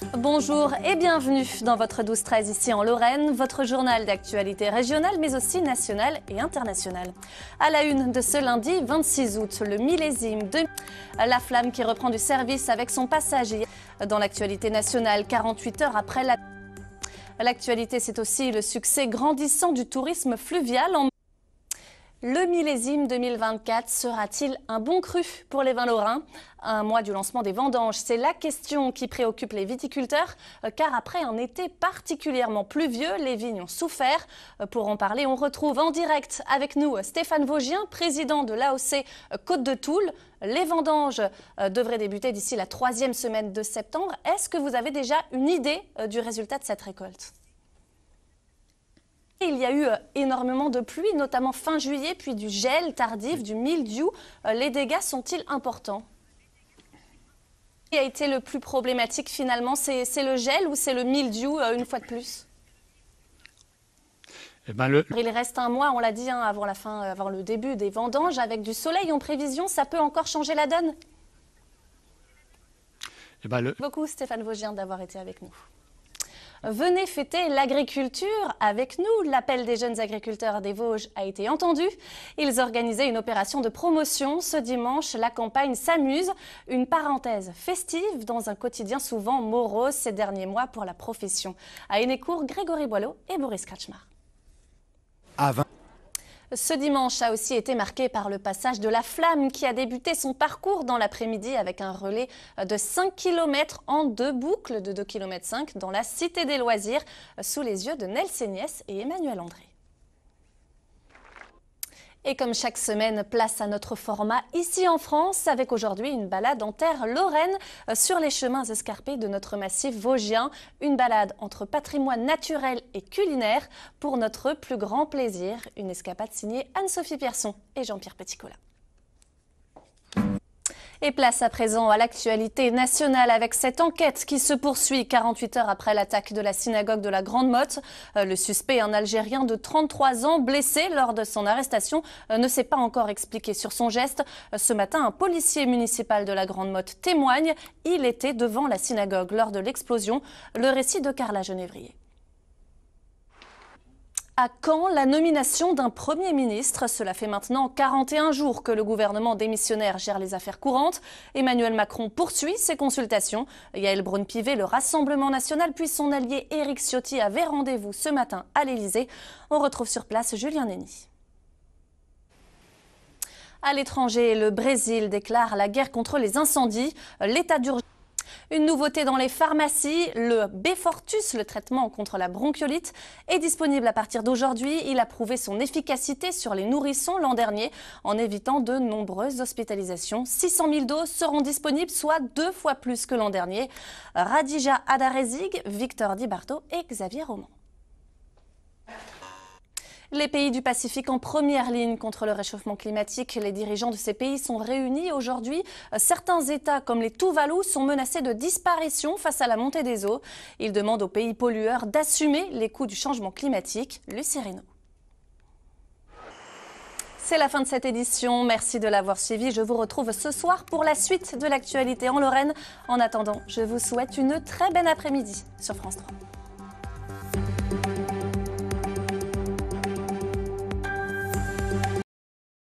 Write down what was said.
Bonjour et bienvenue dans votre 12-13 ici en Lorraine, votre journal d'actualité régionale mais aussi nationale et internationale. À la une de ce lundi 26 août, le millésime de la Flamme qui reprend du service avec son passager. Dans l'actualité nationale, 48 heures après l'actualité, c'est aussi le succès grandissant du tourisme fluvial en... Le millésime 2024 sera-t-il un bon cru pour les vins lorrains? Un mois du lancement des vendanges, c'est la question qui préoccupe les viticulteurs, car après un été particulièrement pluvieux, les vignes ont souffert. Pour en parler, on retrouve en direct avec nous Stéphane Vosgien, président de l'AOC Côte de Toul. Les vendanges devraient débuter d'ici la 3e semaine de septembre. Est-ce que vous avez déjà une idée du résultat de cette récolte ? Il y a eu énormément de pluie, notamment fin juillet, puis du gel tardif, du mildiou. Les dégâts sont-ils importants? Ce qui a été le plus problématique finalement, c'est le gel ou c'est le mildiou une fois de plus? Il reste un mois, on l'a dit, avant le début des vendanges. Avec du soleil en prévision, ça peut encore changer la donne? Beaucoup Stéphane Vosgien d'avoir été avec nous. Venez fêter l'agriculture avec nous. L'appel des jeunes agriculteurs des Vosges a été entendu. Ils organisaient une opération de promotion. Ce dimanche, la campagne s'amuse. Une parenthèse festive dans un quotidien souvent morose ces derniers mois pour la profession. À Hénécourt, Grégory Boileau et Boris Kretschmar. Ce dimanche a aussi été marqué par le passage de la Flamme qui a débuté son parcours dans l'après-midi avec un relais de 5 km en 2 boucles de 2,5 km dans la Cité des Loisirs sous les yeux de Nel Séniès et Emmanuel André. Et comme chaque semaine, place à notre format ici en France avec aujourd'hui une balade en terre lorraine sur les chemins escarpés de notre massif vosgien. Une balade entre patrimoine naturel et culinaire pour notre plus grand plaisir. Une escapade signée Anne-Sophie Pierson et Jean-Pierre Petitcola. Et place à présent à l'actualité nationale avec cette enquête qui se poursuit 48 heures après l'attaque de la synagogue de la Grande Motte. Le suspect, un Algérien de 33 ans blessé lors de son arrestation, ne s'est pas encore expliqué sur son geste. Ce matin, un policier municipal de la Grande Motte témoigne. Il était devant la synagogue lors de l'explosion. Le récit de Carla Genévrier. À quand la nomination d'un Premier ministre? Cela fait maintenant 41 jours que le gouvernement démissionnaire gère les affaires courantes. Emmanuel Macron poursuit ses consultations. Yaël Braun-Pivet, le Rassemblement national, puis son allié Éric Ciotti avaient rendez-vous ce matin à l'Élysée. On retrouve sur place Julien Nenny. À l'étranger, le Brésil déclare la guerre contre les incendies. L'état d'urgence. Une nouveauté dans les pharmacies, le Beyfortus, le traitement contre la bronchiolite, est disponible à partir d'aujourd'hui. Il a prouvé son efficacité sur les nourrissons l'an dernier en évitant de nombreuses hospitalisations. 600 000 doses seront disponibles, soit 2 fois plus que l'an dernier. Radija Adarezig, Victor Di Barto et Xavier Roman. Les pays du Pacifique en première ligne contre le réchauffement climatique. Les dirigeants de ces pays sont réunis aujourd'hui. Certains États, comme les Tuvalu, sont menacés de disparition face à la montée des eaux. Ils demandent aux pays pollueurs d'assumer les coûts du changement climatique. Lucie Reynaud. C'est la fin de cette édition. Merci de l'avoir suivi. Je vous retrouve ce soir pour la suite de l'actualité en Lorraine. En attendant, je vous souhaite une très belle après-midi sur France 3.